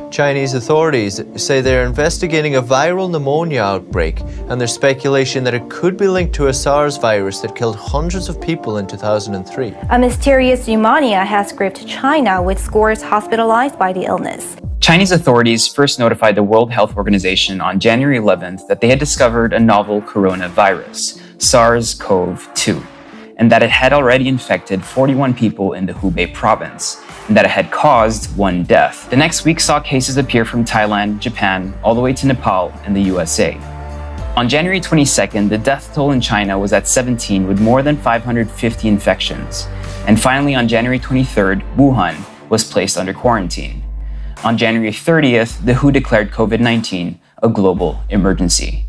Chinese authorities say they're investigating a viral pneumonia outbreak, and there's speculation that it could be linked to a SARS virus that killed hundreds of people in 2003. A mysterious pneumonia has gripped China, with scores hospitalized by the illness. Chinese authorities first notified the World Health Organization on January 11th that they had discovered a novel coronavirus, SARS-CoV-2, and that it had already infected 41 people in the Hubei province, and that it had caused 1 death. The next week saw cases appear from Thailand, Japan, all the way to Nepal and the USA. On January 22nd, the death toll in China was at 17 with more than 550 infections. And finally, on January 23rd, Wuhan was placed under quarantine. On January 30th, the WHO declared COVID-19 a global emergency.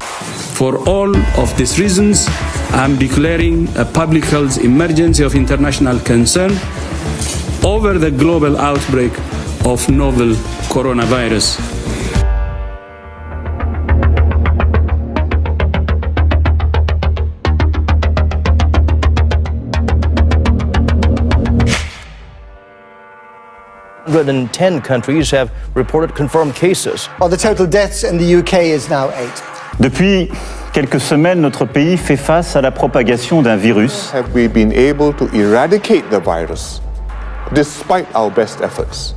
For all of these reasons, I'm declaring a public health emergency of international concern over the global outbreak of novel coronavirus. Ten countries have reported confirmed cases. While the total deaths in the UK is now 8. Depuis quelques semaines, notre pays fait face à la propagation d'un virus. Have we been able to eradicate the virus despite our best efforts?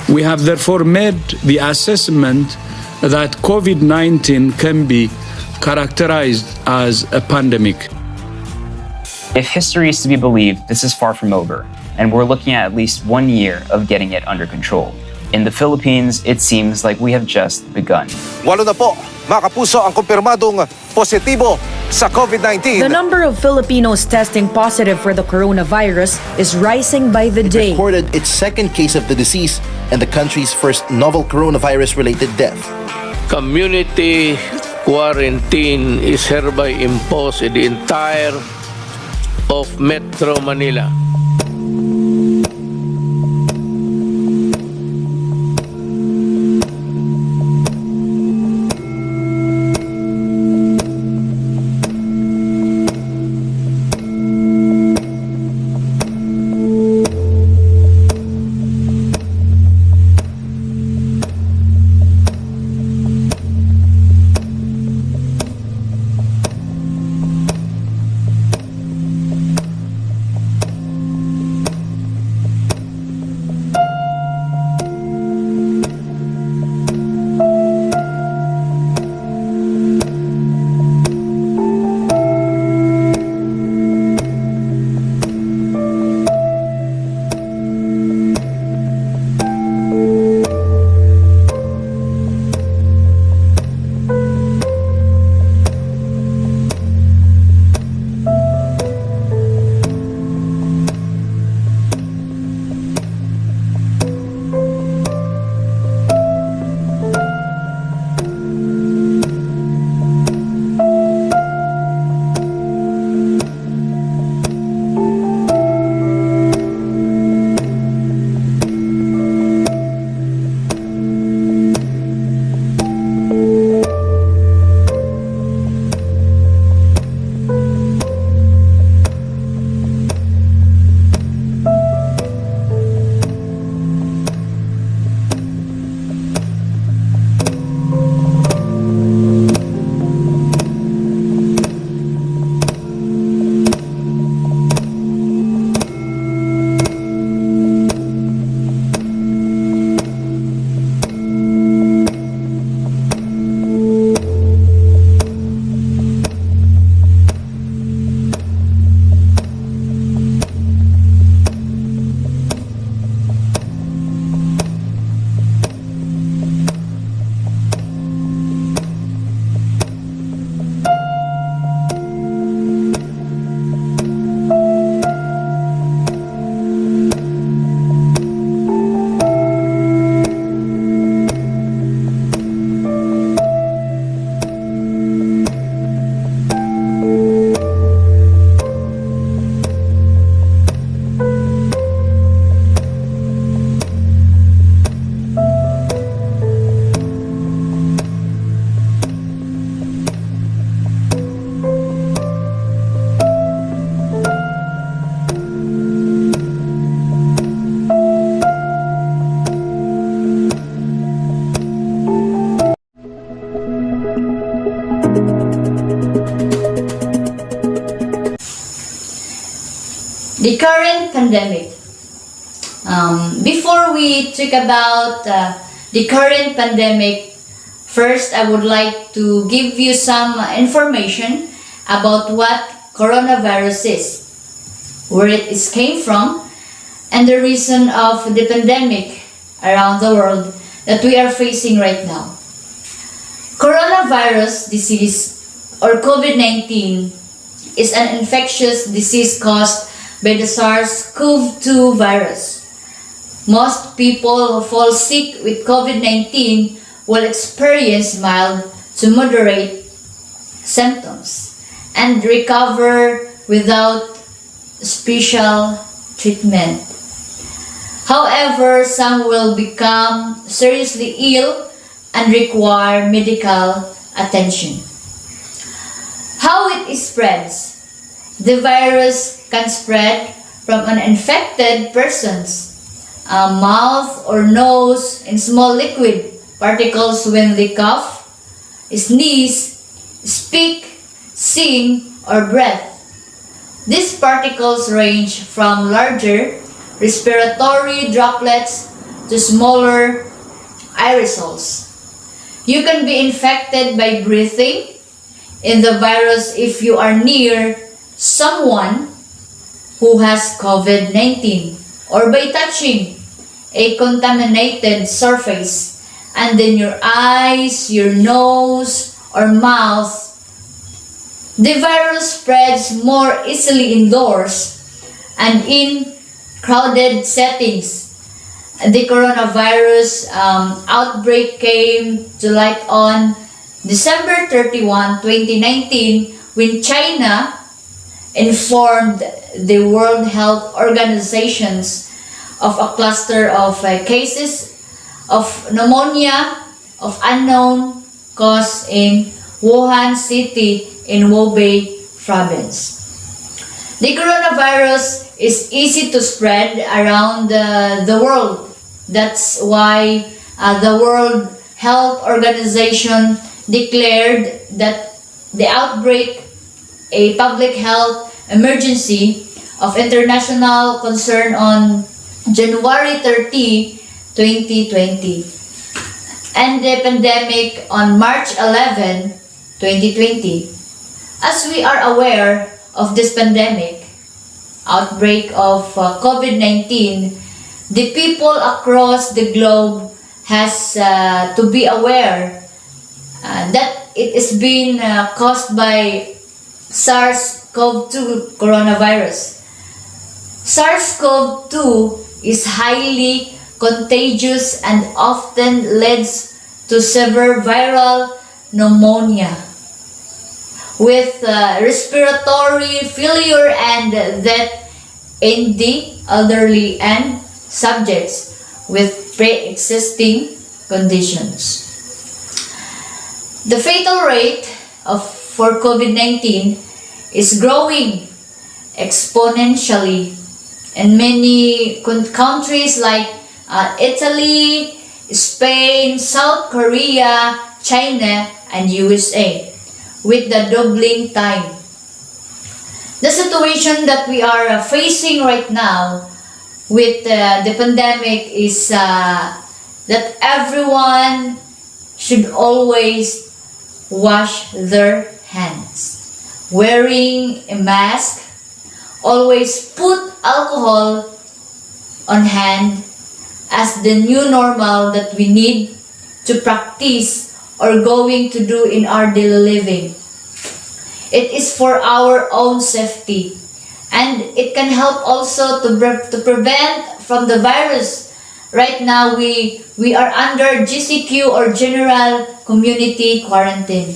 We have therefore made the assessment that COVID-19 can be characterized as a pandemic. If history is to be believed, this is far from over, and we're looking at least 1 year of getting it under control. In the Philippines, it seems like we have just begun. Walo na po, mga kapuso, ang kumpirmadong positibo sa COVID-19. The number of Filipinos testing positive for the coronavirus is rising by the day. It recorded its second case of the disease and the country's first novel coronavirus-related death. Community quarantine is hereby imposed in the entire of Metro Manila. the current pandemic. Before we talk about the current pandemic, first I would like to give you some information about what coronavirus is, where it is came from, and the reason of the pandemic around the world that we are facing right now. Coronavirus disease or COVID-19 is an infectious disease caused by the SARS-CoV-2 virus. Most people who fall sick with COVID-19 will experience mild to moderate symptoms and recover without special treatment. However, some will become seriously ill and require medical attention. How it spreads? The virus can spread from an infected person's mouth or nose in small liquid particles when they cough, sneeze, speak, sing, or breathe. These particles range from larger respiratory droplets to smaller aerosols. You can be infected by breathing in the virus if you are near someone who has COVID-19 or by touching a contaminated surface, and then your eyes, your nose, or mouth. The virus spreads more easily indoors and in crowded settings. The coronavirus outbreak came to light on December 31, 2019, when China informed the World Health Organizations of a cluster of cases of pneumonia of unknown cause in Wuhan City in Hubei province. The coronavirus is easy to spread around the world. That's why the World Health Organization declared that the outbreak a public health emergency of international concern on January 30, 2020, and the pandemic on March 11, 2020. As we are aware of this pandemic, outbreak of COVID-19, the people across the globe has to be aware that it is being caused by SARS-CoV-2 coronavirus. SARS-CoV-2 is highly contagious and often leads to severe viral pneumonia with respiratory failure and death in the elderly and subjects with pre-existing conditions. The fatal rate for COVID-19 is growing exponentially in many countries like Italy, Spain, South Korea, China, and USA, with the doubling time. The situation that we are facing right now with the pandemic is that everyone should always wash their hands, wearing a mask, always put alcohol on hand as the new normal that we need to practice or going to do in our daily living. It is for our own safety, and it can help also to prevent from the virus. Right now we are under GCQ or General Community Quarantine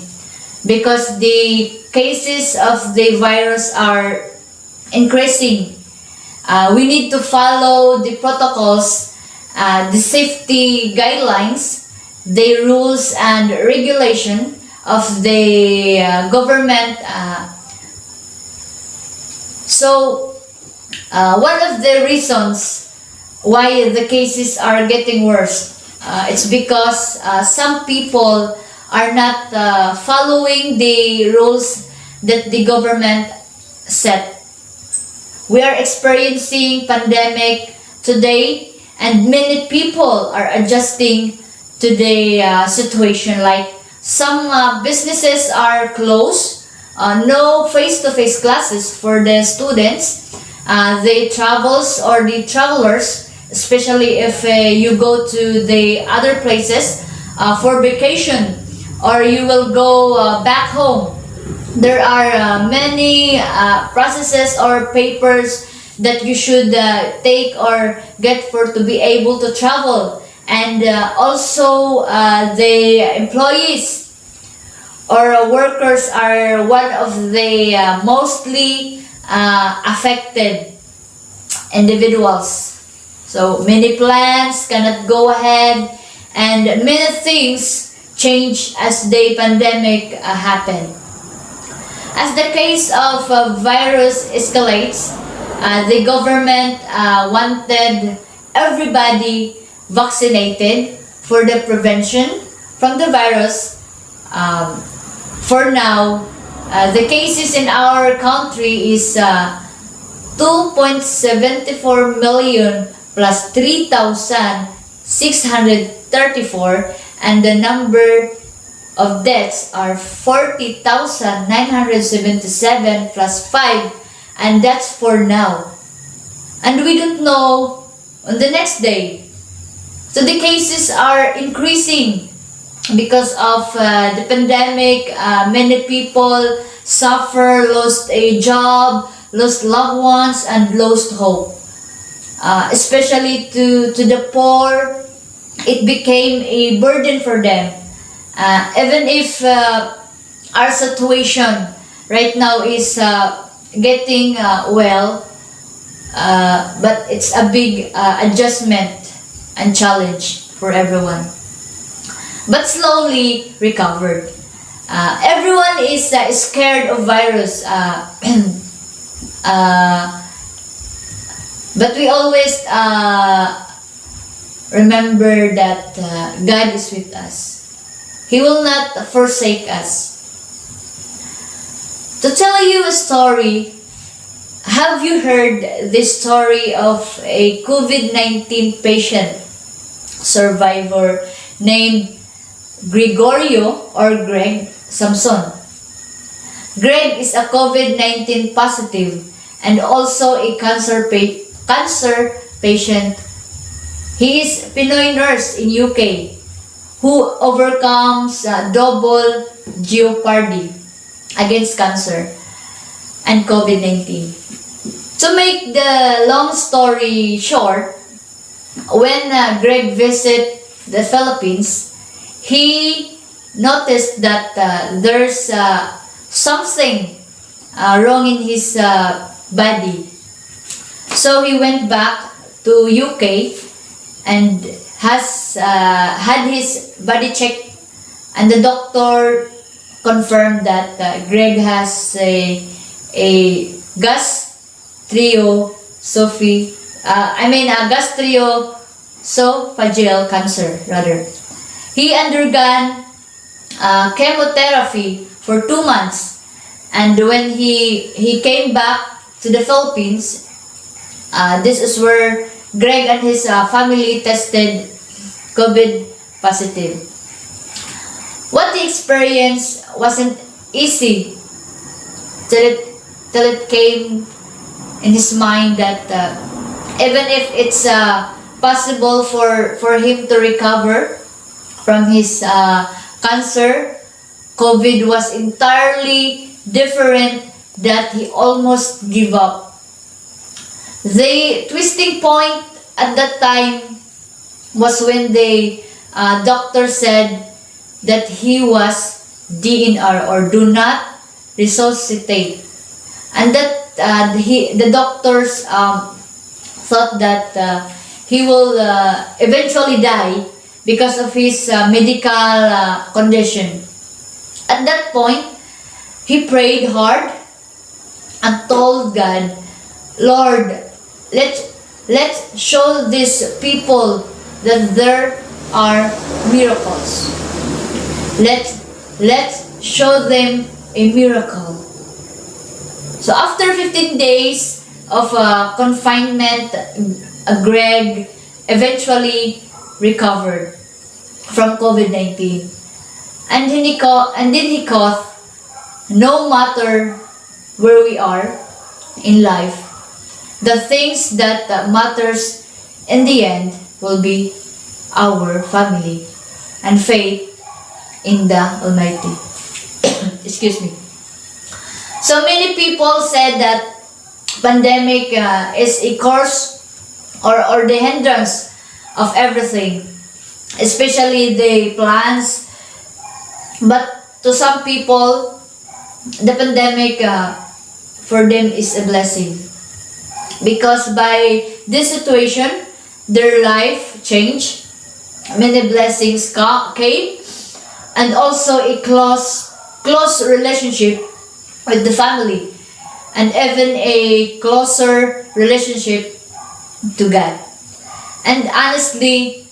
because the cases of the virus are increasing. We need to follow the protocols, the safety guidelines, the rules and regulation of the government. So one of the reasons why the cases are getting worse, it's because some people are not following the rules that the government set. We are experiencing pandemic today, and many people are adjusting to the situation. Like some businesses are closed, no face-to-face classes for the students. The travelers, especially if you go to the other places for vacation, or you will go back home. There are many processes or papers that you should take or get for to be able to travel, and also the employees or workers are one of the mostly affected individuals. So many plans cannot go ahead, and many things change as the pandemic happened. As the case of virus escalates, the government wanted everybody vaccinated for the prevention from the virus. For now, the cases in our country is 2.74 million plus 3,634, and the number of deaths are 40,977 plus 5, and that's for now. And we don't know on the next day. So the cases are increasing because of the pandemic. Many people suffer, lost a job, lost loved ones, and lost hope. Especially to the poor, it became a burden for them. Even if our situation right now is getting well, but it's a big adjustment and challenge for everyone. But slowly recovered. Everyone is scared of virus, but we always remember that God is with us. He will not forsake us. To tell you a story, have you heard this story of a COVID-19 patient survivor named Gregorio or Greg Samson? Greg is a COVID-19 positive and also a cancer patient. He is Pinoy nurse in UK who overcomes double jeopardy against cancer and COVID-19. To make the long story short, when Greg visited the Philippines, he noticed that there's something wrong in his body. So he went back to UK and has had his body checked, and the doctor confirmed that Greg has a gastroesophageal cancer rather. He undergone chemotherapy for 2 months, and when he came back to the Philippines, this is where Greg and his family tested COVID positive. What he experienced wasn't easy till it came in his mind that even if it's possible for him to recover from his cancer, COVID was entirely different, that he almost gave up. The twisting point at that time was when the doctor said that he was DNR or do not resuscitate, and that the doctors thought that he will eventually die because of his medical condition. At that point, he prayed hard and told God, Lord, let's show these people that there are miracles. Let's show them a miracle. So after 15 days of confinement, Greg eventually recovered from COVID-19. And then he thought, no matter where we are in life, the things that matters in the end will be our family and faith in the Almighty. Excuse me. So many people said that pandemic is a cause or the hindrance of everything, especially the plans. But to some people, the pandemic for them is a blessing, because by this situation, their life changed. Many blessings came, and also a close relationship with the family, and even a closer relationship to God. And honestly,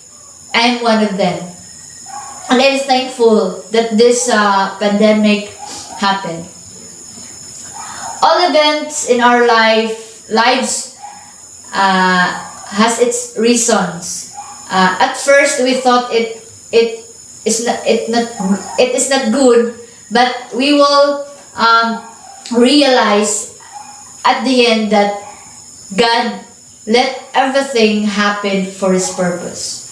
I'm one of them. And I'm thankful that this pandemic happened. All events in our lives has its reasons. At first, we thought it is not good, but we will realize at the end that God let everything happen for His purpose.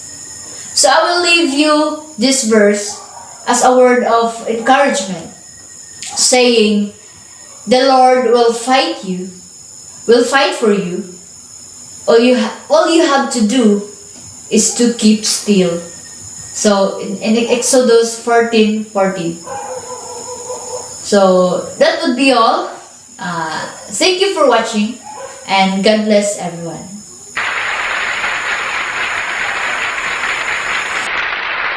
So I will leave you this verse as a word of encouragement, saying, the Lord will fight for you. All you have to do is to keep still. So in Exodus 14:14. So that would be all. Thank you for watching, and God bless everyone.